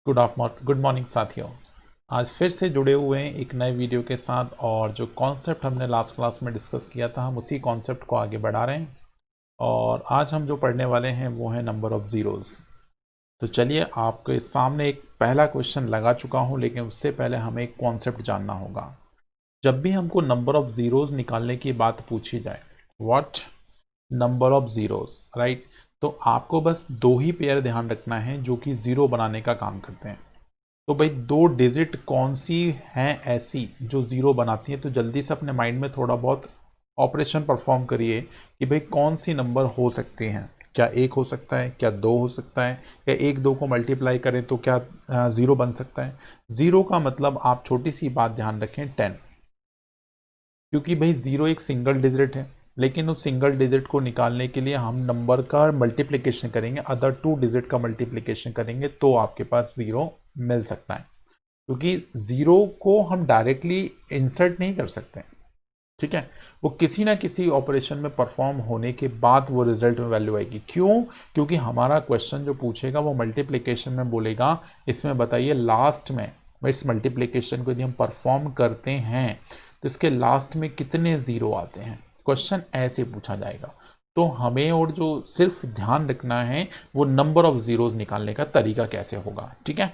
Good morning साथियों। आज फिर से जुड़े हुए हैं एक नए वीडियो के साथ और जो कॉन्सेप्ट हमने लास्ट क्लास में डिस्कस किया था हम उसी कॉन्सेप्ट को आगे बढ़ा रहे हैं। और आज हम जो पढ़ने वाले हैं वो है नंबर ऑफ ज़ीरोज़। तो चलिए आपके सामने एक पहला क्वेश्चन लगा चुका हूं, लेकिन उससे पहले हमें एक कॉन्सेप्ट जानना होगा। जब भी हमको नंबर ऑफ ज़ीरोज़ निकालने की बात पूछी जाए, what number of zeros, right, तो आपको बस दो ही पेयर ध्यान रखना है जो कि ज़ीरो बनाने का काम करते हैं। तो भाई दो डिजिट कौन सी हैं ऐसी जो ज़ीरो बनाती हैं, तो जल्दी से अपने माइंड में थोड़ा बहुत ऑपरेशन परफॉर्म करिए कि भाई कौन सी नंबर हो सकते हैं। क्या एक हो सकता है, क्या दो हो सकता है, या एक दो को मल्टीप्लाई करें तो क्या ज़ीरो बन सकता है। ज़ीरो का मतलब आप छोटी सी बात ध्यान रखें, 10, क्योंकि भाई ज़ीरो एक सिंगल डिजिट है, लेकिन उस सिंगल डिजिट को निकालने के लिए हम नंबर का मल्टीप्लिकेशन करेंगे, अदर टू डिजिट का मल्टीप्लिकेशन करेंगे तो आपके पास ज़ीरो मिल सकता है। क्योंकि ज़ीरो को हम डायरेक्टली इंसर्ट नहीं कर सकते, ठीक है, वो किसी ना किसी ऑपरेशन में परफॉर्म होने के बाद वो रिजल्ट में वैल्यू आएगी। क्यों? क्योंकि हमारा क्वेश्चन जो पूछेगा वो मल्टीप्लिकेशन में बोलेगा, इसमें बताइए लास्ट में इस मल्टीप्लिकेशन को यदि हम परफॉर्म करते हैं तो इसके लास्ट में कितने ज़ीरो आते हैं। क्वेश्चन ऐसे पूछा जाएगा। तो हमें और जो सिर्फ ध्यान रखना है वो नंबर ऑफ ज़ीरोज़ निकालने का तरीका कैसे होगा, ठीक है।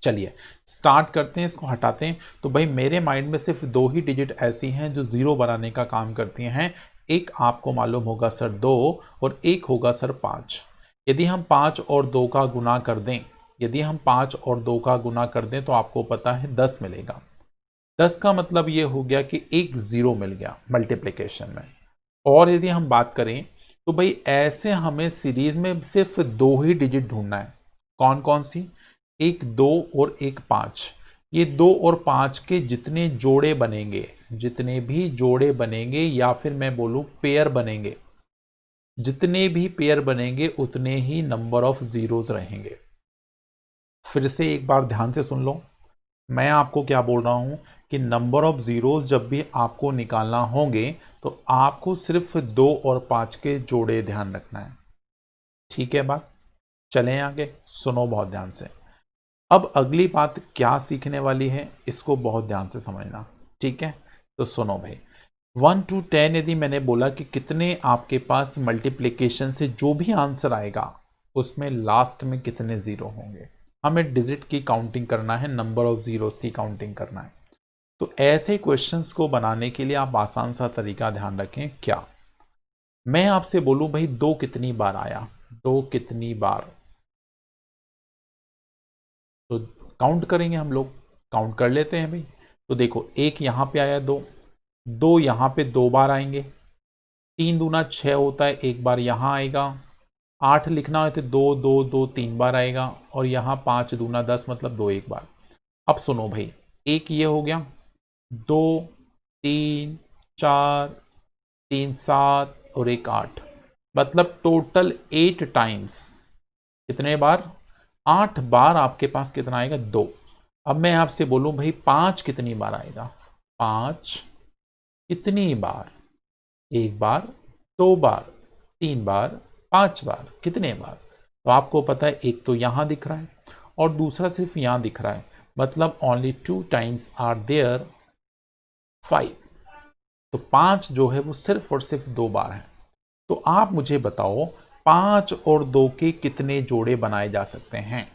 चलिए स्टार्ट करते हैं, इसको हटाते हैं। तो भाई मेरे माइंड में सिर्फ दो ही डिजिट ऐसी हैं जो ज़ीरो बनाने का काम करती हैं। एक आपको मालूम होगा सर 2, और एक होगा सर 5। यदि हम 5 और 2 का गुना कर दें, यदि हम 5 और 2 का गुना कर दें तो आपको पता है 10 मिलेगा। 10 का मतलब ये हो गया कि एक ज़ीरो मिल गया मल्टीप्लिकेशन में। और यदि हम बात करें तो भाई ऐसे हमें सीरीज में सिर्फ दो ही डिजिट ढूंढना है। कौन कौन सी? एक 2 और एक 5। ये 2 और 5 के जितने जोड़े बनेंगे, जितने भी जोड़े बनेंगे, या फिर मैं बोलूं पेयर बनेंगे, जितने भी पेयर बनेंगे उतने ही नंबर ऑफ ज़ीरोज़ रहेंगे। फिर से एक बार ध्यान से सुन लो, मैं आपको क्या बोल रहा हूं कि नंबर ऑफ ज़ीरोज़ जब भी आपको निकालना होंगे तो आपको सिर्फ 2 और 5 के जोड़े ध्यान रखना है, ठीक है बात। चलें आगे, सुनो बहुत ध्यान से। अब अगली बात क्या सीखने वाली है, इसको बहुत ध्यान से समझना, ठीक है। तो सुनो भाई, 1 to 10 यदि मैंने बोला कि कितने आपके पास मल्टीप्लिकेशन से जो भी आंसर आएगा उसमें लास्ट में कितने ज़ीरो होंगे। हमें डिजिट की काउंटिंग करना है, नंबर ऑफ ज़ीरोज़ की काउंटिंग करना है। तो ऐसे क्वेश्चंस को बनाने के लिए आप आसान सा तरीका ध्यान रखें। क्या मैं आपसे बोलूं भाई दो कितनी बार आया, दो कितनी बार, तो काउंट करेंगे हम लोग, काउंट कर लेते हैं भाई। तो देखो एक यहाँ पे आया दो, दो यहाँ पे दो बार आएंगे, 3 दूना 6 होता है, एक बार यहाँ आएगा। 8 लिखना हो तो दो दो दो 3 बार आएगा, और यहाँ 5 दूना 10 मतलब दो एक बार। अब सुनो भाई, एक ये हो गया, दो, तीन, चार, तीन 7 और एक 8, मतलब टोटल 8 टाइम्स। कितने बार? 8 बार आपके पास कितना आएगा? दो। अब मैं आपसे बोलूं भाई 5 कितनी बार आएगा? 5 कितनी बार? एक बार, दो बार, 3 बार, 5 बार, कितने बार? तो आपको पता है एक तो यहां दिख रहा है और दूसरा सिर्फ यहां दिख रहा है, मतलब ओनली 2 टाइम्स आर देयर 5। तो 5 जो है वो सिर्फ और सिर्फ दो बार है। तो आप मुझे बताओ 5 और 2 के कितने जोड़े बनाए जा सकते हैं।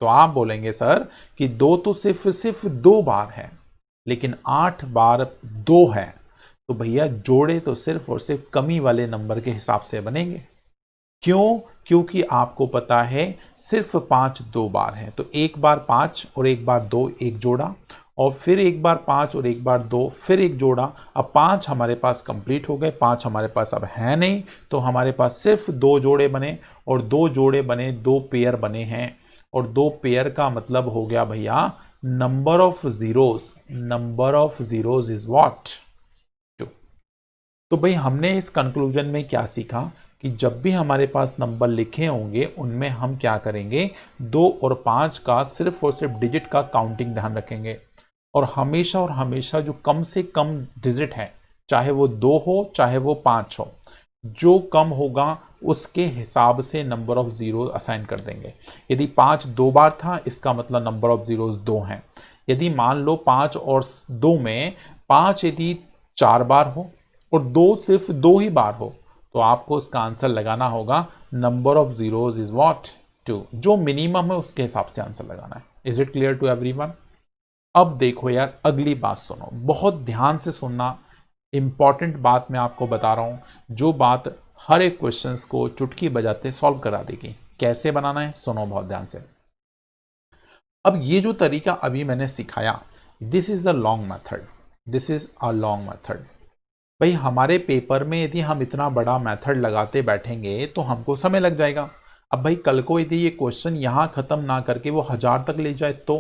तो आप बोलेंगे सर कि दो तो सिर्फ सिर्फ दो बार है, लेकिन 8 बार दो है, तो भैया जोड़े तो सिर्फ और सिर्फ कमी वाले नंबर के हिसाब से बनेंगे। क्यों? क्योंकि आपको पता है सिर्फ 5 दो बार है, तो एक बार 5 और एक बार दो एक जोड़ा, और फिर एक बार 5 और एक बार दो फिर एक जोड़ा। अब 5 हमारे पास कंप्लीट हो गए, 5 हमारे पास अब है नहीं, तो हमारे पास सिर्फ दो जोड़े बने, और दो जोड़े बने, दो पेयर बने हैं, और दो पेयर का मतलब हो गया भैया number of zeros. Number of zeros is what? तो भाई हमने इस कंक्लूजन में क्या सीखा कि जब भी हमारे पास नंबर लिखे होंगे उनमें हम क्या करेंगे, 2 और 5 का सिर्फ और सिर्फ डिजिट का काउंटिंग ध्यान रखेंगे, और हमेशा जो कम से कम डिजिट है, चाहे वो 2 हो चाहे वो 5 हो, जो कम होगा उसके हिसाब से नंबर ऑफ जीरो असाइन कर देंगे। यदि 5 दो बार था, इसका मतलब नंबर ऑफ जीरोस 2 हैं। यदि मान लो 5 और 2 में 5 यदि 4 बार हो और 2 सिर्फ 2 ही बार हो, तो आपको इसका आंसर लगाना होगा number of zeros is what 2। जो मिनिमम है उसके हिसाब से आंसर लगाना है। Is it clear to everyone? अब देखो यार, अगली बात सुनो, बहुत ध्यान से सुनना। इंपॉर्टेंट बात मैं आपको बता रहा हूं, जो बात हर एक क्वेश्चंस को चुटकी बजाते सॉल्व करा देगी। कैसे बनाना है सुनो बहुत ध्यान से। अब ये जो तरीका अभी मैंने सिखाया, this is the long method, this is a long method. भाई हमारे पेपर में यदि हम इतना बड़ा मेथड लगाते बैठेंगे तो हमको समय लग जाएगा। अब भाई कल को यदि ये क्वेश्चन यहां खत्म ना करके वो 1000 तक ले जाए तो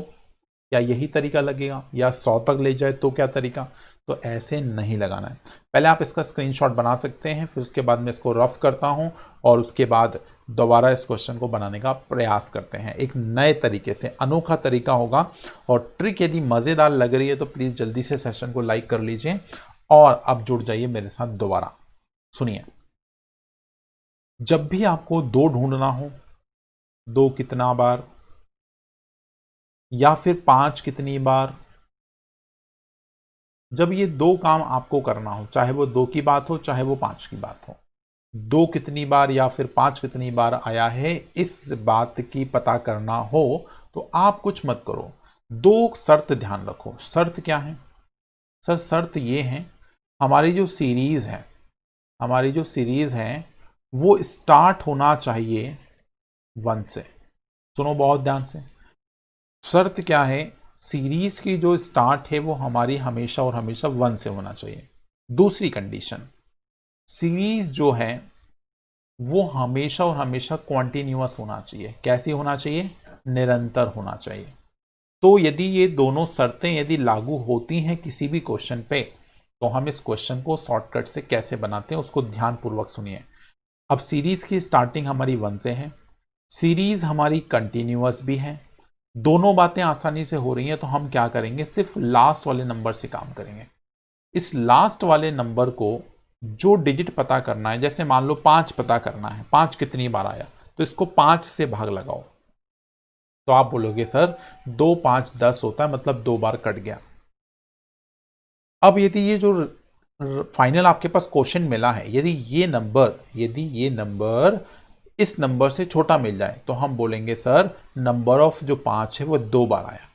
क्या यही तरीका लगेगा, या 100 तक ले जाए तो क्या तरीका? तो ऐसे नहीं लगाना है। पहले आप इसका स्क्रीनशॉट बना सकते हैं, फिर उसके बाद मैं इसको रफ करता हूं और उसके बाद दोबारा इस क्वेश्चन को बनाने का प्रयास करते हैं एक नए तरीके से। अनोखा तरीका होगा। और ट्रिक यदि मजेदार लग रही है तो प्लीज जल्दी से सेशन को लाइक कर लीजिए और अब जुड़ जाइए मेरे साथ दोबारा। सुनिए, जब भी आपको 2 ढूंढना हो, 2 कितना बार या फिर 5 कितनी बार, जब ये 2 काम आपको करना हो, चाहे वो 2 की बात हो चाहे वो 5 की बात हो, 2 कितनी बार या फिर 5 कितनी बार आया है, इस बात की पता करना हो तो आप कुछ मत करो, 2 शर्त ध्यान रखो। शर्त क्या है सर? शर्त ये है, हमारी जो सीरीज है वो स्टार्ट होना चाहिए 1 से। सुनो बहुत ध्यान से, शर्त क्या है? सीरीज की जो स्टार्ट है वो हमारी हमेशा और हमेशा 1 से होना चाहिए। दूसरी कंडीशन, सीरीज जो है वो हमेशा और हमेशा कॉन्टिन्यूअस होना चाहिए। कैसी होना चाहिए? निरंतर होना चाहिए। तो यदि ये दोनों शर्तें यदि लागू होती हैं किसी भी क्वेश्चन पे, तो हम इस क्वेश्चन को शॉर्टकट से कैसे बनाते हैं उसको ध्यानपूर्वक सुनिए। अब सीरीज की स्टार्टिंग हमारी 1 से है, सीरीज हमारी कंटिन्यूअस भी है, दोनों बातें आसानी से हो रही हैं, तो हम क्या करेंगे? सिर्फ लास्ट वाले नंबर से काम करेंगे। इस लास्ट वाले नंबर को जो डिजिट पता करना है, जैसे मान लो 5 पता करना है, 5 कितनी बार आया, तो इसको 5 से भाग लगाओ। तो आप बोलोगे सर 2 5 10 होता है, मतलब 2 बार कट गया। अब यदि ये जो फाइनल आपके पास क्वेश्चन मिला है, यदि ये नंबर इस नंबर से छोटा मिल जाए, तो हम बोलेंगे सर नंबर ऑफ जो 5 है वो 2 बार आया।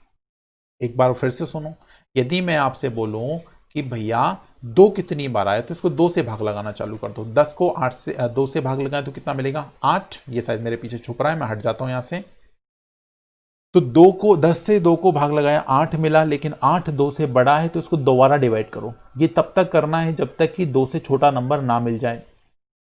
एक बार फिर से सुनो, यदि मैं आपसे बोलूं कि भैया 2 कितनी बार आया, तो इसको 2 से भाग लगाना चालू कर दो। 10 को 8 से 2 से भाग लगाए तो कितना मिलेगा? 8। ये शायद मेरे पीछे छुप रहा है, मैं हट जाता हूं यहां से। तो 10 से 2 को भाग लगाया, 8 मिला, लेकिन 8 2 से बड़ा है, तो इसको दोबारा डिवाइड करो। ये तब तक करना है जब तक कि 2 से छोटा नंबर ना मिल जाए।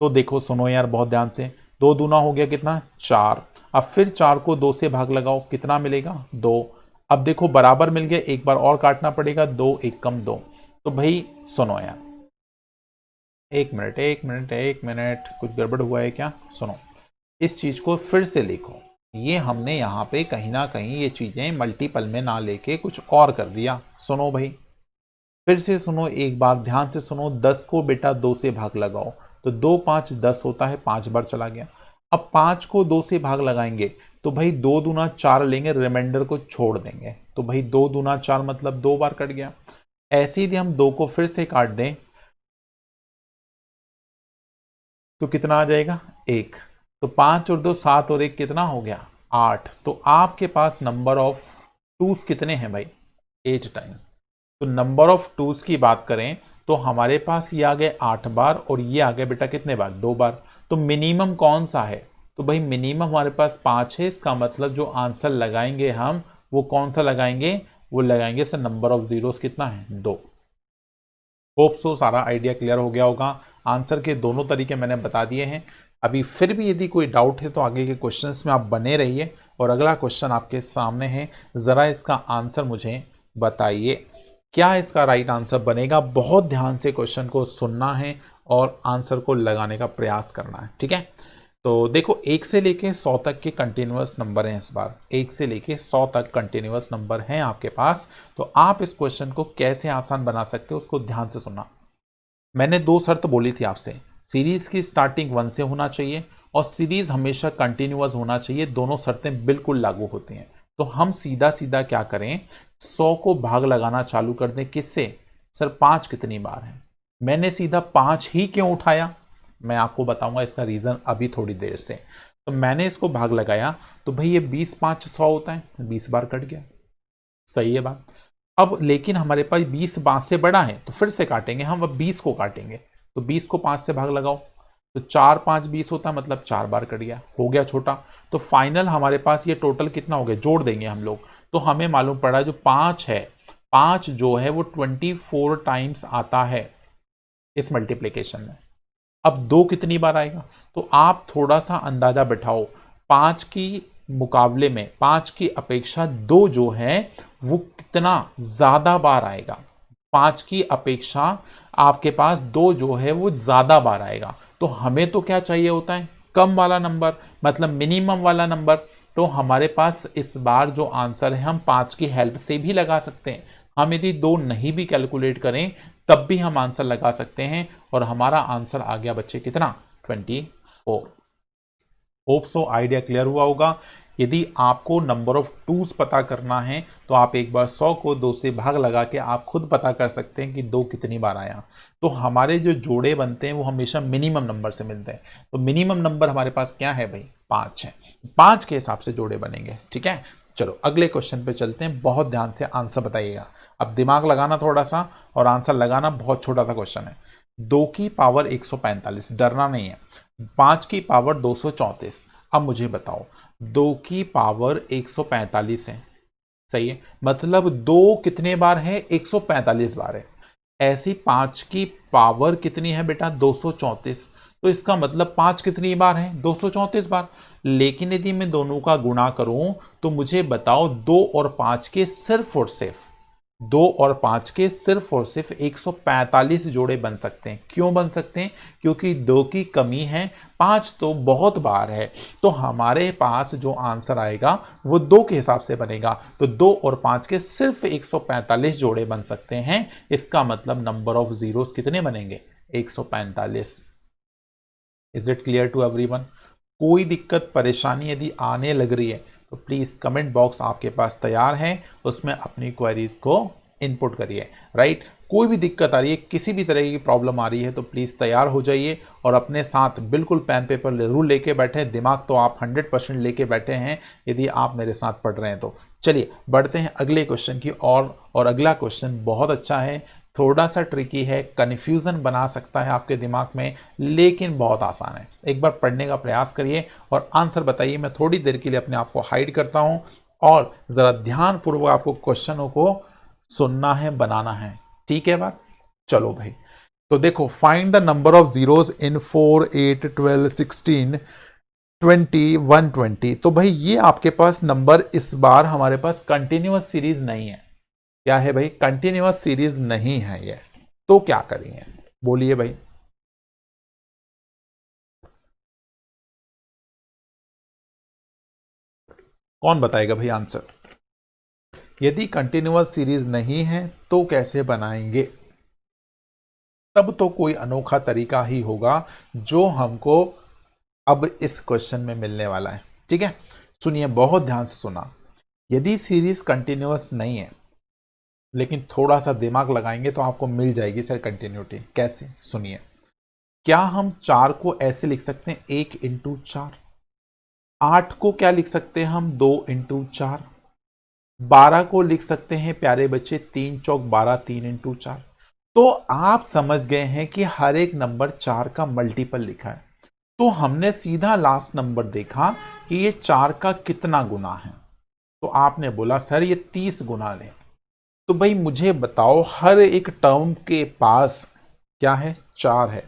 तो देखो सुनो यार बहुत ध्यान से, 2 दूना हो गया कितना? 4। अब फिर 4 को 2 से भाग लगाओ, कितना मिलेगा? 2। अब देखो बराबर मिल गया, एक बार और काटना पड़ेगा, 2 1 कम 2। तो भाई सुनो यार, एक मिनट, कुछ गड़बड़ हुआ है क्या? सुनो, इस चीज को फिर से लिखो। ये हमने यहाँ पे कहीं ना कहीं ये चीजें मल्टीपल में ना लेके कुछ और कर दिया। सुनो भाई, फिर से सुनो, एक बार ध्यान से सुनो। 10 को बेटा 2 से भाग लगाओ, तो 2 5 10 होता है, 5 बार चला गया। अब 5 को 2 से भाग लगाएंगे तो भाई 2 दूना 4 लेंगे, रिमाइंडर को छोड़ देंगे, तो भाई 2 दूना 4 मतलब 2 बार कट गया। ऐसे यदि हम 2 को फिर से काट दें तो कितना आ जाएगा? 1। तो 5 और 2 7 और 1 कितना हो गया? 8। तो आपके पास नंबर ऑफ टूज कितने हैं भाई? 8 टाइम। तो नंबर ऑफ टूज की बात करें तो हमारे पास ये आ गए 8 बार और ये आ गए बेटा कितने बार? 2 बार। तो मिनिमम कौन सा है? तो भाई मिनिमम हमारे पास 5 है। इसका मतलब जो आंसर लगाएंगे हम वो कौन सा लगाएंगे? वो लगाएंगे सर नंबर ऑफ जीरोस कितना है? 2। होप सो सारा आइडिया क्लियर हो गया होगा। आंसर के दोनों तरीके मैंने बता दिए हैं। अभी फिर भी यदि कोई डाउट है तो आगे के क्वेश्चंस में आप बने रहिए। और अगला क्वेश्चन आपके सामने है, ज़रा इसका आंसर मुझे बताइए, क्या इसका राइट आंसर बनेगा? बहुत ध्यान से क्वेश्चन को सुनना है और आंसर को लगाने का प्रयास करना है, ठीक है? तो देखो 1 से लेके 100 तक के कंटिन्यूअस नंबर हैं। इस बार 1 से लेके 100 तक कंटिन्यूअस नंबर हैं आपके पास। तो आप इस क्वेश्चन को कैसे आसान बना सकते हो उसको ध्यान से सुनना। मैंने 2 शर्त बोली थी आपसे। सीरीज की स्टार्टिंग 1 से होना चाहिए और सीरीज हमेशा कंटिन्यूअस होना चाहिए, दोनों शर्तें बिल्कुल लागू होती हैं। तो हम सीधा सीधा क्या करें, 100 को भाग लगाना चालू कर दें। किससे सर, 5 कितनी बार है। मैंने सीधा 5 ही क्यों उठाया, मैं आपको बताऊंगा इसका रीजन अभी थोड़ी देर से। तो मैंने इसको भाग लगाया तो भाई ये 20 5 100 होता है, 20 बार कट गया, सही है बात। अब लेकिन हमारे पास 20 5 से बड़ा है तो फिर से काटेंगे हम, अब 20 को काटेंगे तो 20 को 5 से भाग लगाओ तो 4 5 20 होता है, मतलब 4 बार कट गया, हो गया छोटा। तो फाइनल हमारे पास ये टोटल कितना हो गया, जोड़ देंगे हम लोग तो हमें मालूम पड़ा जो 5 है, 5 जो है वो 24 टाइम्स आता है इस मल्टीप्लीकेशन में। अब 2 कितनी बार आएगा, तो आप थोड़ा सा अंदाजा बैठाओ, 5 की मुकाबले में 5 की अपेक्षा 2 जो है वो कितना ज्यादा बार आएगा। 5 की अपेक्षा आपके पास 2 जो है वो ज्यादा बार आएगा। तो हमें तो क्या चाहिए होता है, कम वाला नंबर, मतलब मिनिमम वाला नंबर। तो हमारे पास इस बार जो आंसर है हम 5 की हेल्प से भी लगा सकते हैं। हम यदि 2 नहीं भी कैलकुलेट करें तब भी हम आंसर लगा सकते हैं और हमारा आंसर आ गया बच्चे कितना, 24। होप सो आइडिया क्लियर हुआ होगा। यदि आपको नंबर ऑफ टूज पता करना है तो आप एक बार 100 को 2 से भाग लगा के आप खुद पता कर सकते हैं कि 2 कितनी बार आया। तो हमारे जो जोड़े बनते हैं वो हमेशा मिनिमम नंबर से मिलते हैं। तो मिनिमम नंबर हमारे पास क्या है भाई, 5 है। 5 के हिसाब से जोड़े बनेंगे, ठीक है। चलो अगले क्वेश्चन पे चलते हैं, बहुत ध्यान से आंसर बताइएगा। अब दिमाग लगाना थोड़ा सा और आंसर लगाना, बहुत छोटा सा क्वेश्चन है। 2 की पावर 145, डरना नहीं है। 5 की पावर 234। अब मुझे बताओ 2 की पावर 145 है, सही है, मतलब 2 कितने बार है, 145 बार है। ऐसी 5 की पावर कितनी है बेटा, 234। तो इसका मतलब 5 कितनी बार है, 234 बार। लेकिन यदि मैं दोनों का गुणा करूं तो मुझे बताओ 2 और 5 के सिर्फ और सिर्फ 2 और 5 के सिर्फ और सिर्फ 145 जोड़े बन सकते हैं। क्यों बन सकते हैं, क्योंकि 2 की कमी है, 5 तो बहुत बार है। तो हमारे पास जो आंसर आएगा वो 2 के हिसाब से बनेगा। तो 2 और 5 के सिर्फ 145 जोड़े बन सकते हैं। इसका मतलब नंबर ऑफ जीरोस कितने बनेंगे, 145। Is it clear to everyone. कोई दिक्कत परेशानी यदि आने लग रही है तो प्लीज कमेंट बॉक्स आपके पास तैयार है, उसमें अपनी क्वेरीज को इनपुट करिए, राइट। कोई भी दिक्कत आ रही है, किसी भी तरह की प्रॉब्लम आ रही है तो प्लीज तैयार हो जाइए और अपने साथ बिल्कुल पेन पेपर जरूर लेके बैठे। दिमाग तो आप 100% लेके बैठे हैं यदि आप मेरे साथ पढ़ रहे हैं तो। चलिए बढ़ते हैं अगले क्वेश्चन की और अगला क्वेश्चन बहुत अच्छा है, थोड़ा सा ट्रिकी है, कन्फ्यूजन बना सकता है आपके दिमाग में, लेकिन बहुत आसान है। एक बार पढ़ने का प्रयास करिए और आंसर बताइए। मैं थोड़ी देर के लिए अपने आप को हाइड करता हूं और जरा ध्यानपूर्वक आपको क्वेश्चनों को सुनना है, बनाना है, ठीक है बात। चलो भाई, तो देखो, find the number of zeros इन 4 8 12 16 20 120। तो भाई ये आपके पास नंबर इस बार हमारे पास कंटिन्यूअस सीरीज नहीं है। क्या है भाई, कंटिन्यूअस सीरीज नहीं है ये। तो क्या करेंगे, बोलिए भाई। कौन बताएगा भाई आंसर। यदि कंटिन्यूअस सीरीज नहीं है तो कैसे बनाएंगे, तब तो कोई अनोखा तरीका ही होगा जो हमको अब इस क्वेश्चन में मिलने वाला है, ठीक है। सुनिए, बहुत ध्यान से सुना। यदि सीरीज कंटिन्यूअस नहीं है लेकिन थोड़ा सा दिमाग लगाएंगे तो आपको मिल जाएगी सर कंटिन्यूटी। कैसे, सुनिए। क्या हम 4 को ऐसे लिख सकते हैं 1 इंटू 4, 8 को क्या लिख सकते हैं हम 2 इंटू 4, 12 को लिख सकते हैं प्यारे बच्चे 3 चौक 12, 3 इंटू 4। तो आप समझ गए हैं कि हर एक नंबर 4 का मल्टीपल लिखा है। तो हमने सीधा लास्ट नंबर देखा कि ये 4 का कितना गुना है। तो आपने बोला सर ये 30 गुना ले। तो भाई मुझे बताओ, हर एक टर्म के पास क्या है, 4 है।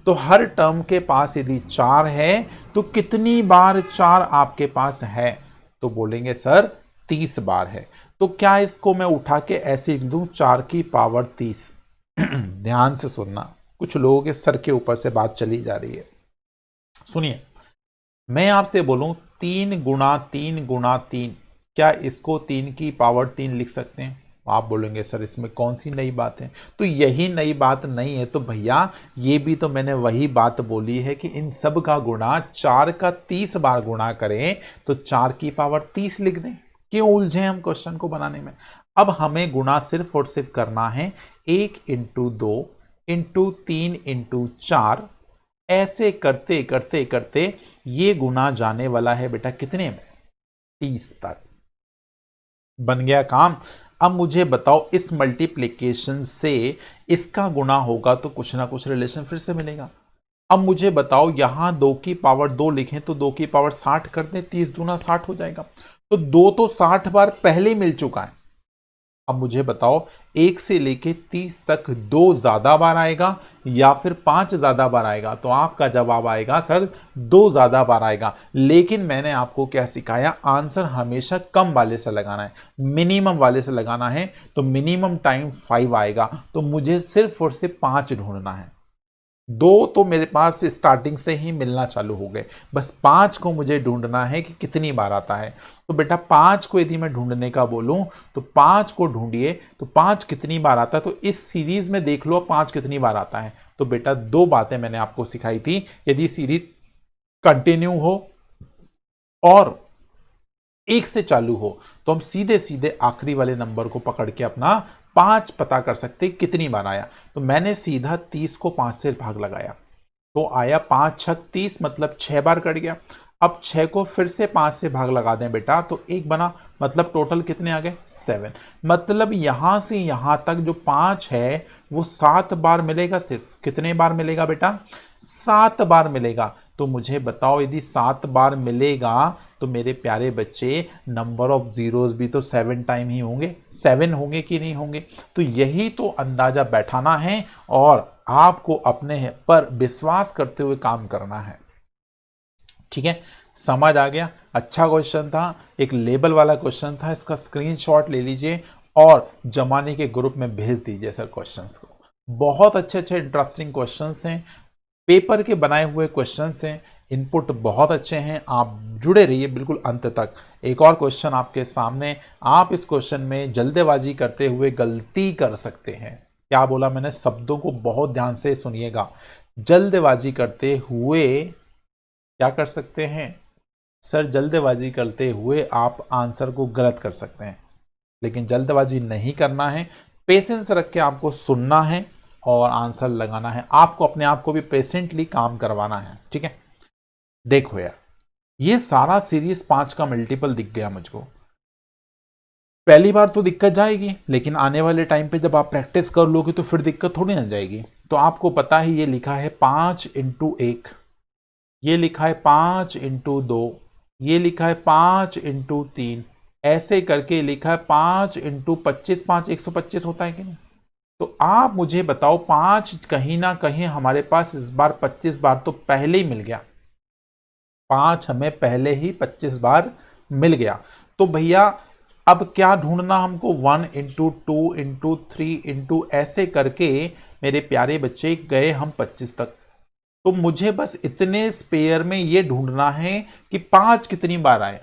तो हर टर्म के पास यदि 4 है तो कितनी बार 4 आपके पास है, तो बोलेंगे सर 30 बार है। तो क्या इसको मैं उठा के ऐसे लिख दूं 4 की पावर 30। ध्यान से सुनना, कुछ लोगों के सर के ऊपर से बात चली जा रही है। सुनिए, मैं आपसे बोलूं 3 गुणा 3 गुणा 3, क्या इसको 3 की पावर 3 लिख सकते हैं। आप बोलेंगे सर इसमें कौन सी नई बात है, तो यही नई बात नहीं है तो भैया ये भी तो मैंने वही बात बोली है कि इन सब का गुणा 4 का 30 बार गुणा करें तो 4 की पावर 30 लिख दें। क्यों उलझे हम क्वेश्चन को बनाने में। अब हमें गुणा सिर्फ और सिर्फ करना है 1 इंटू 2 इंटू 3 इंटू 4, ऐसे करते करते करते ये गुना जाने वाला है बेटा कितने में, 30 तक। बन गया काम। अब मुझे बताओ इस मल्टीप्लिकेशन से इसका गुना होगा तो कुछ ना कुछ रिलेशन फिर से मिलेगा। अब मुझे बताओ यहां 2 की पावर 2 लिखें तो 2 की पावर 60 कर दें, 30 दूना 60 हो जाएगा। तो 2 तो 60 बार पहले ही मिल चुका है। अब मुझे बताओ 1 से लेके 30 तक 2 ज्यादा बार आएगा या फिर 5 ज्यादा बार आएगा, तो आपका जवाब आएगा सर 2 ज्यादा बार आएगा। लेकिन मैंने आपको क्या सिखाया, आंसर हमेशा कम वाले से लगाना है, मिनिमम वाले से लगाना है। तो मिनिमम टाइम 5 आएगा, तो मुझे सिर्फ और सिर्फ 5 ढूंढना है। 2 तो मेरे पास स्टार्टिंग से ही मिलना चालू हो गए, बस 5 को मुझे ढूंढना है कि कितनी बार आता है। तो बेटा 5 को यदि मैं ढूंढने का बोलूं तो 5 को ढूंढिए, तो 5 कितनी बार आता है, तो इस सीरीज में देख लो 5 कितनी बार आता है। तो बेटा 2 बातें मैंने आपको सिखाई थी, यदि सीरीज कंटिन्यू हो और 1 से चालू हो तो हम सीधे सीधे आखिरी वाले नंबर को पकड़ के अपना 5 पता कर सकते कितनी बार आया। तो मैंने सीधा 30 को 5 से भाग लगाया तो आया 5 छक 30, मतलब 6 बार कट गया। अब 6 को फिर से 5 से भाग लगा दें बेटा तो 1 बना, मतलब टोटल कितने आ गए 7। मतलब यहां से यहां तक जो 5 है वो 7 बार मिलेगा। सिर्फ कितने बार मिलेगा बेटा, 7 बार मिलेगा। तो मुझे बताओ यदि 7 बार मिलेगा तो मेरे प्यारे बच्चे नंबर ऑफ जीरोस भी तो 7 टाइम ही होंगे, 7 होंगे कि नहीं होंगे। तो यही तो अंदाजा बैठाना है और आपको अपने पर विश्वास करते हुए काम करना है। ठीक है, समझ आ गया। अच्छा क्वेश्चन था, एक लेबल वाला क्वेश्चन था, इसका स्क्रीनशॉट ले लीजिए और जमाने के ग्रुप में भेज दीजिए सर क्वेश्चंस को। बहुत अच्छे अच्छे इंटरेस्टिंग क्वेश्चंस हैं, पेपर के बनाए हुए क्वेश्चंस हैं, इनपुट बहुत अच्छे हैं। आप जुड़े रहिए बिल्कुल अंत तक। एक और क्वेश्चन आपके सामने, आप इस क्वेश्चन में जल्दबाजी करते हुए गलती कर सकते हैं। क्या बोला मैंने, शब्दों को बहुत ध्यान से सुनिएगा। जल्दबाजी करते हुए क्या कर सकते हैं सर, जल्दबाजी करते हुए आप आंसर को गलत कर सकते हैं, लेकिन जल्दबाजी नहीं करना है। पेशेंस रख के आपको सुनना है और आंसर लगाना है। आपको अपने आप को भी पेशेंटली काम करवाना है। ठीक है, देखो यार ये सारा सीरीज 5 का मल्टीपल दिख गया मुझको। पहली बार तो दिक्कत जाएगी, लेकिन आने वाले टाइम पे जब आप प्रैक्टिस कर लोगे तो फिर दिक्कत थोड़ी ना जाएगी। तो आपको पता ही ये लिखा है 5 इंटू 1, ये लिखा है 5 इंटू 2, ये लिखा है 5 इंटू 3, ऐसे करके लिखा है 5 इंटू 25, 5 125 होता है कि नहीं। तो आप मुझे बताओ 5 कहीं ना कहीं हमारे पास इस बार 25 बार तो पहले ही मिल गया, 5 हमें पहले ही 25 बार मिल गया। तो भैया अब क्या ढूंढना हमको, 1 इंटू 2 इंटू 3 इंटू ऐसे करके मेरे प्यारे बच्चे गए हम 25 तक। तो मुझे बस इतने स्पेयर में ये ढूंढना है कि 5 कितनी बार आए।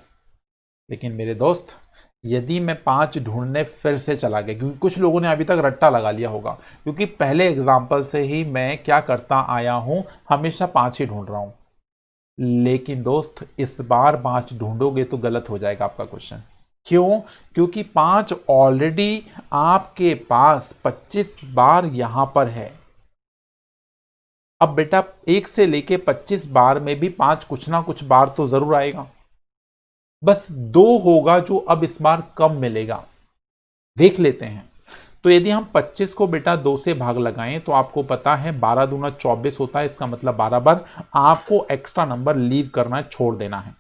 लेकिन मेरे दोस्त यदि मैं 5 ढूंढने फिर से चला गया, क्योंकि कुछ लोगों ने अभी तक रट्टा लगा लिया होगा, क्योंकि पहले एग्जाम्पल से ही मैं क्या करता आया हूं, हमेशा 5 ही ढूंढ रहा हूं। लेकिन दोस्त इस बार 5 ढूंढोगे तो गलत हो जाएगा आपका क्वेश्चन। क्यों, क्योंकि 5 ऑलरेडी आपके पास 25 बार यहां पर है। अब बेटा 1 से लेके 25 बार में भी 5 कुछ ना कुछ बार तो जरूर आएगा, बस 2 होगा जो अब इस बार कम मिलेगा। देख लेते हैं। तो यदि हम 25 को बेटा 2 से भाग लगाएं तो आपको पता है 12 दूना 24 होता है, इसका मतलब 12 बार आपको एक्स्ट्रा नंबर लीव करना है, छोड़ देना है।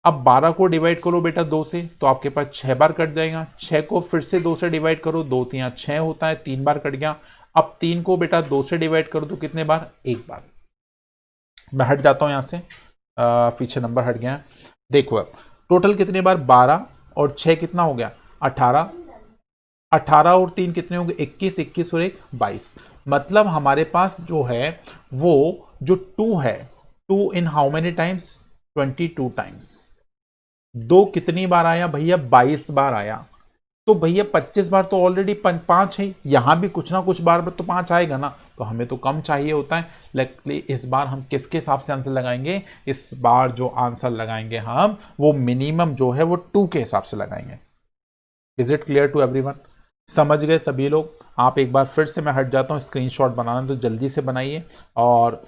अब 12 को डिवाइड करो बेटा 2 से तो आपके पास 6 बार कट जाएगा। 6 को फिर से 2 से डिवाइड करो, 2 3 6 होता है, 3 बार कट गया। अब 3 को बेटा 2 से डिवाइड करो तो कितने बार, 1 बार। मैं हट जाता हूं यहां से, पीछे नंबर हट गया। देखो अब टोटल कितने बार, 12 और 6 कितना हो गया 18, 18 और 3 कितने होंगे 21, 21 और 1 22। मतलब हमारे पास जो है वो जो 2 है, 2 in how many times, 22 times. 2 कितनी बार आया भैया, 22 बार आया। तो भैया 25 बार तो ऑलरेडी 5 है, यहां भी कुछ ना कुछ बार तो 5 आएगा ना, तो हमें तो कम चाहिए होता है। लेकिन इस बार हम किसके हिसाब से आंसर लगाएंगे? इस बार जो आंसर लगाएंगे हम, वो मिनिमम जो है वो 2 के हिसाब से लगाएंगे। Is it clear to everyone? समझ गए सभी लोग? आप एक बार फिर से, मैं हट जाता हूं, स्क्रीनशॉट बनाना तो जल्दी से बनाइए और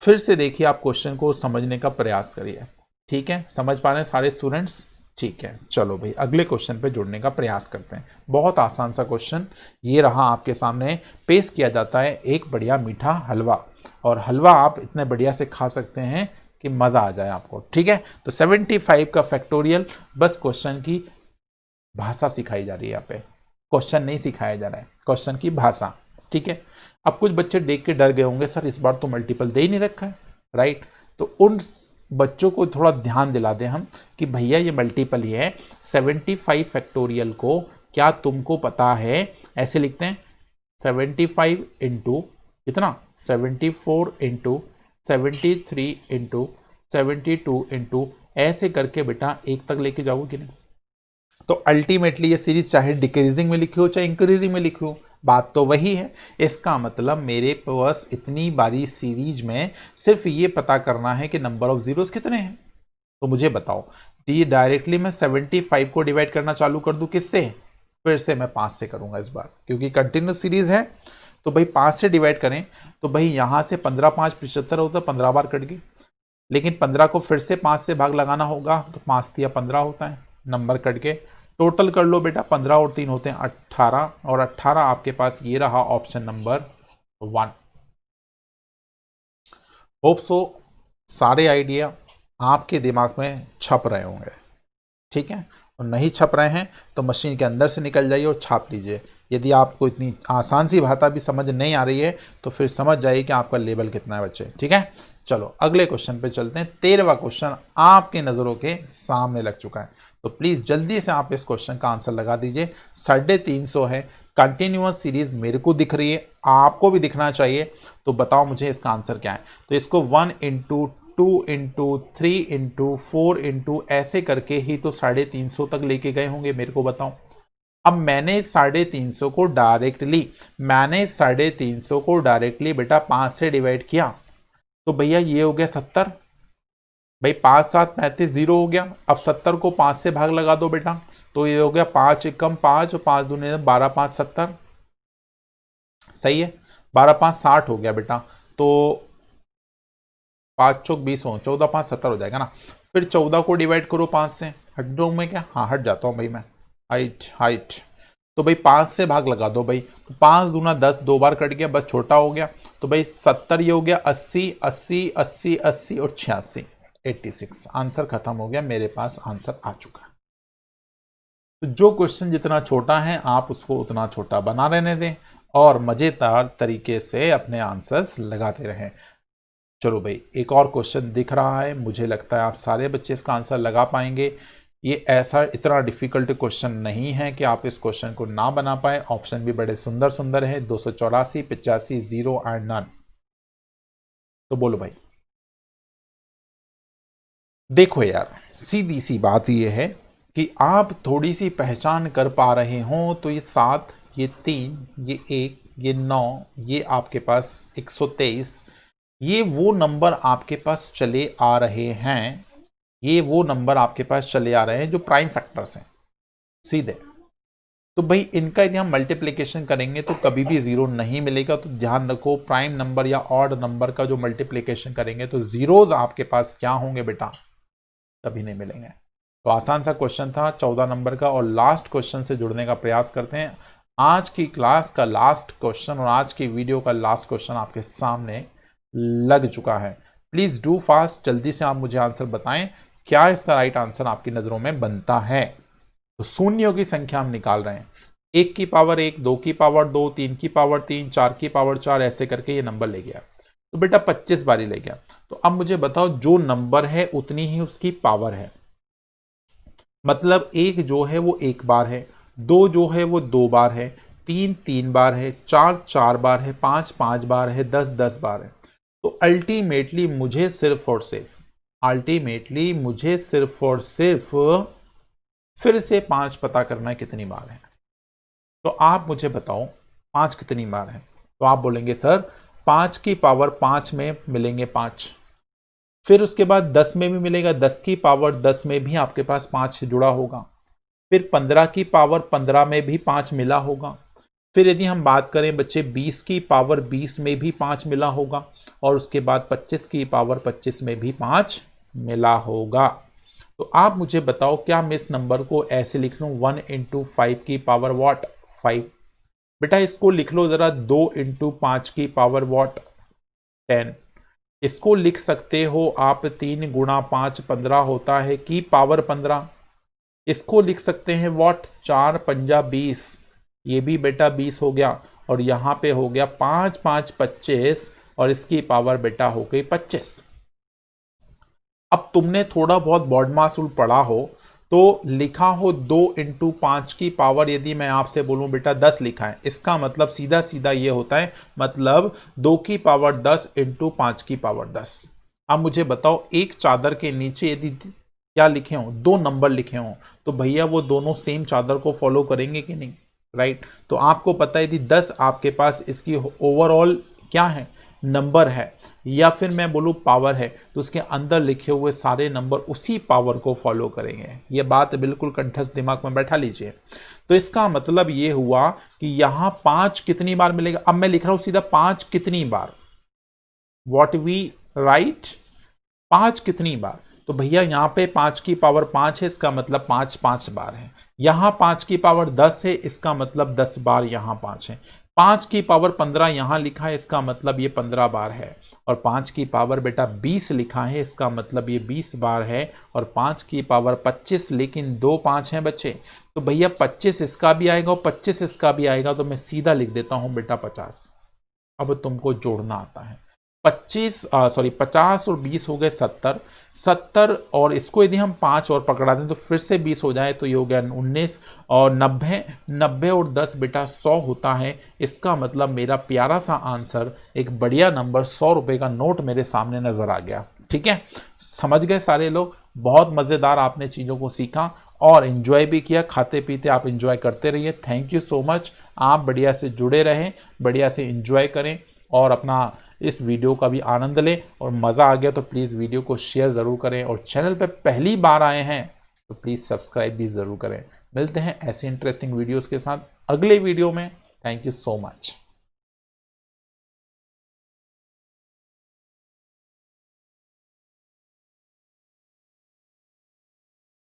फिर से देखिए, आप क्वेश्चन को समझने का प्रयास करिए। ठीक है, समझ पा रहे हैं सारे स्टूडेंट्स? ठीक है, चलो भाई अगले क्वेश्चन पे जुड़ने का प्रयास करते हैं। बहुत आसान सा क्वेश्चन ये रहा आपके सामने। पेश किया जाता है एक बढ़िया मीठा हलवा, और हलवा आप इतने बढ़िया से खा सकते हैं कि मजा आ जाए आपको। ठीक है, तो 75 का फैक्टोरियल, बस क्वेश्चन की भाषा सिखाई जा रही है। यहाँ पे क्वेश्चन नहीं सिखाया जा रहा है, क्वेश्चन की भाषा। ठीक है, अब कुछ बच्चे देख के डर गए होंगे, सर इस बार तो मल्टीपल दे ही नहीं रखा है, राइट? तो उन बच्चों को थोड़ा ध्यान दिला दें हम कि भैया ये मल्टीपल ही है। 75 फैक्टोरियल को क्या तुमको पता है? ऐसे लिखते हैं 75 इंटू कितना, 74 इंटू 73 इंटू 72 इंटू, ऐसे करके बेटा एक तक लेके जाओगे कि नहीं? तो अल्टीमेटली ये सीरीज चाहे डिक्रीजिंग में लिखी हो चाहे इंक्रीजिंग में लिखी हो, बात तो वही है। इसका मतलब मेरे पास इतनी बारी सीरीज में सिर्फ ये पता करना है कि नंबर ऑफ जीरोस कितने हैं। तो मुझे बताओ, ये डायरेक्टली मैं 75 को डिवाइड करना चालू कर दूं किससे? फिर से मैं 5 से करूंगा इस बार, क्योंकि कंटिन्यूस सीरीज है। तो भाई 5 से डिवाइड करें तो भाई यहां से 15 5 75 होता है, 15 बार कट गई। लेकिन 15 को फिर से 5 से भाग लगाना होगा, तो 5 दिया 15 होता है, नंबर कट के। टोटल कर लो बेटा, 15 और 3 होते हैं 18, और 18 आपके पास ये रहा ऑप्शन नंबर 1। होप सो सारे आइडिया आपके दिमाग में छप रहे होंगे। ठीक है, और नहीं छप रहे हैं तो मशीन के अंदर से निकल जाइए और छाप लीजिए। यदि आपको इतनी आसान सी भाषा भी समझ नहीं आ रही है तो फिर समझ जाइए कि आपका लेवल कितना है बच्चे। ठीक है, चलो अगले क्वेश्चन पे चलते हैं। 13वां क्वेश्चन आपके नजरों के सामने लग चुका है, तो प्लीज जल्दी से आप इस क्वेश्चन का आंसर लगा दीजिए। 350 है, कंटिन्यूअस सीरीज मेरे को दिख रही है, आपको भी दिखना चाहिए। तो बताओ मुझे इसका आंसर क्या है? तो इसको 1 इंटू 2 इंटू 3 इंटू 4 इंटू ऐसे करके ही तो 350 तक लेके गए होंगे, मेरे को बताओ। अब मैंने 350 को डायरेक्टली बेटा 5 से डिवाइड किया, तो भैया ये हो गया 70। भाई 5 7 35 0 हो गया। अब 70 को 5 से भाग लगा दो बेटा, तो ये हो गया 5 एकम 5 और 5 दूनी 12 5 70। सही है, 12 5 60 हो गया बेटा। तो 5 चौक 20 हो, 14 5 70 हो जाएगा ना। फिर 14 को डिवाइड करो 5 से, हट जाऊं मैं क्या? हाँ हट जाता हूं भाई मैं, हाइट। तो भाई 5 से भाग लगा दो भाई, तो 5 दूना 10, 2 बार कट गया, बस छोटा हो गया। तो भाई 70 ये हो गया 80 80 80 80 और 86 86। आंसर खत्म हो गया, मेरे पास आंसर आ चुका है। तो जो क्वेश्चन जितना छोटा है आप उसको उतना छोटा बना रहने दें और मजेदार तरीके से अपने आंसर्स लगाते रहें। चलो भाई एक और क्वेश्चन दिख रहा है, मुझे लगता है आप सारे बच्चे इसका आंसर लगा पाएंगे। ये ऐसा इतना डिफिकल्ट क्वेश्चन नहीं है कि आप इस क्वेश्चन को ना बना पाए। ऑप्शन भी बड़े सुंदर सुंदर है, 284 85 0 एंड नन। तो बोलो भाई। देखो यार, सीधी सी बात ये है कि आप थोड़ी सी पहचान कर पा रहे हो तो ये 7, ये 3, ये 1, ये 9, ये आपके पास 123, ये वो नंबर आपके पास चले आ रहे हैं, ये वो नंबर आपके पास चले आ रहे हैं जो प्राइम फैक्टर्स हैं सीधे। तो भाई इनका यदि हम मल्टीप्लिकेशन करेंगे तो कभी भी जीरो नहीं मिलेगा। तो ध्यान रखो, प्राइम नंबर या ऑड नंबर का जो मल्टीप्लिकेशन करेंगे तो जीरोज आपके पास क्या होंगे बेटा? कभी नहीं मिलेंगे। तो आसान सा क्वेश्चन था 14 नंबर का, और लास्ट क्वेश्चन से जुड़ने का प्रयास करते हैं। आज की क्लास का लास्ट क्वेश्चन और आज की वीडियो का लास्ट क्वेश्चन आपके सामने लग चुका है। प्लीज डू फास्ट, जल्दी से आप मुझे आंसर बताएं, क्या इसका राइट आंसर आपकी नजरों में बनता है? तो शून्यों की संख्या हम निकाल रहे हैं, 1 की पावर 1, 2 की पावर 2, 3 की पावर 3, 4 की पावर 4, ऐसे करके ये नंबर ले गया। तो बेटा 25 बारी ले गया। तो अब मुझे बताओ, जो नंबर है उतनी ही उसकी पावर है। मतलब 1 जो है वो 1 बार है, 2 जो है वो 2 बार है, 3 3 बार है, 4 4 बार है, 5 5 बार है, 10 10 बार है। तो अल्टीमेटली मुझे सिर्फ और सिर्फ फिर से 5 पता करना है कितनी बार है। तो आप मुझे बताओ 5 कितनी बार है। तो आप बोलेंगे सर 5 की पावर 5 में मिलेंगे 5, फिर उसके बाद 10 में भी मिलेगा, 10 की पावर 10 में भी आपके पास 5 जुड़ा होगा, फिर 15 की पावर 15 में भी 5 मिला होगा, फिर यदि हम बात करें बच्चे 20 की पावर 20 में भी 5 मिला होगा, और उसके बाद 25 की पावर 25 में भी 5 मिला होगा। तो आप मुझे बताओ क्या मैं इस नंबर को ऐसे लिख लूं 1 इंटू 5 की पावर वॉट 5। बेटा इसको लिख लो जरा 2 इंटू 5 की पावर वॉट 10। इसको लिख सकते हो आप 3 गुणा 5 15 होता है की पावर 15। इसको लिख सकते हैं वॉट 4 पंजा 20, ये भी बेटा 20 हो गया, और यहां पे हो गया 5 5 25, और इसकी पावर बेटा हो गई 25। अब तुमने थोड़ा बहुत बॉड मास रूल पढ़ा हो तो लिखा हो 2 इंटू 5 की पावर, यदि मैं आपसे बोलूं बेटा 10 लिखा है, इसका मतलब सीधा सीधा ये होता है, मतलब 2 की पावर 10 इंटू 5 की पावर 10। अब मुझे बताओ एक चादर के नीचे यदि क्या लिखे हो, 2 नंबर लिखे हो, तो भैया वो दोनों सेम चादर को फॉलो करेंगे कि नहीं, राइट। तो आपको पता है यदि 10 आपके पास इसकी ओवरऑल क्या है नंबर है, या फिर मैं बोलूं पावर है, तो उसके अंदर लिखे हुए सारे नंबर उसी पावर को फॉलो करेंगे। ये बात बिल्कुल कंठस्थ दिमाग में बैठा लीजिए। तो इसका मतलब ये हुआ कि यहां 5 कितनी बार मिलेगा। अब मैं लिख रहा हूं सीधा 5 कितनी बार, व्हाट वी राइट, 5 कितनी बार। तो भैया यहां पे 5 की पावर 5 है, इसका मतलब 5 5 बार है। यहां 5 की पावर 10 है, इसका मतलब 10 बार यहां 5 है। 5 की पावर 15 यहां लिखा है, इसका मतलब ये 15 बार है। और 5 की पावर बेटा 20 लिखा है, इसका मतलब ये 20 बार है। और 5 की पावर 25, लेकिन 2 5 हैं बच्चे, तो भैया 25 इसका भी आएगा और 25 इसका भी आएगा, तो मैं सीधा लिख देता हूं बेटा 50। अब तुमको जोड़ना आता है। 50 और 20 हो गए 70, 70 और इसको यदि हम 5 और पकड़ा दें तो फिर से 20 हो जाए, तो ये हो गया 19, और 90, 90 और 10 बेटा 100 होता है। इसका मतलब मेरा प्यारा सा आंसर, एक बढ़िया नंबर 100 रुपए का नोट मेरे सामने नजर आ गया। ठीक है, समझ गए सारे लोग। बहुत मजेदार आपने चीजों को सीखा और एंजॉय भी किया, खाते पीते आप एंजॉय करते रहिए। Thank you so much. आप बढ़िया से जुड़े रहें, बढ़िया से एंजॉय करें और अपना इस वीडियो का भी आनंद लें। और मज़ा आ गया तो प्लीज़ वीडियो को शेयर ज़रूर करें, और चैनल पे पहली बार आए हैं तो प्लीज़ सब्सक्राइब भी ज़रूर करें। मिलते हैं ऐसे इंटरेस्टिंग वीडियोस के साथ अगले वीडियो में। Thank you so much.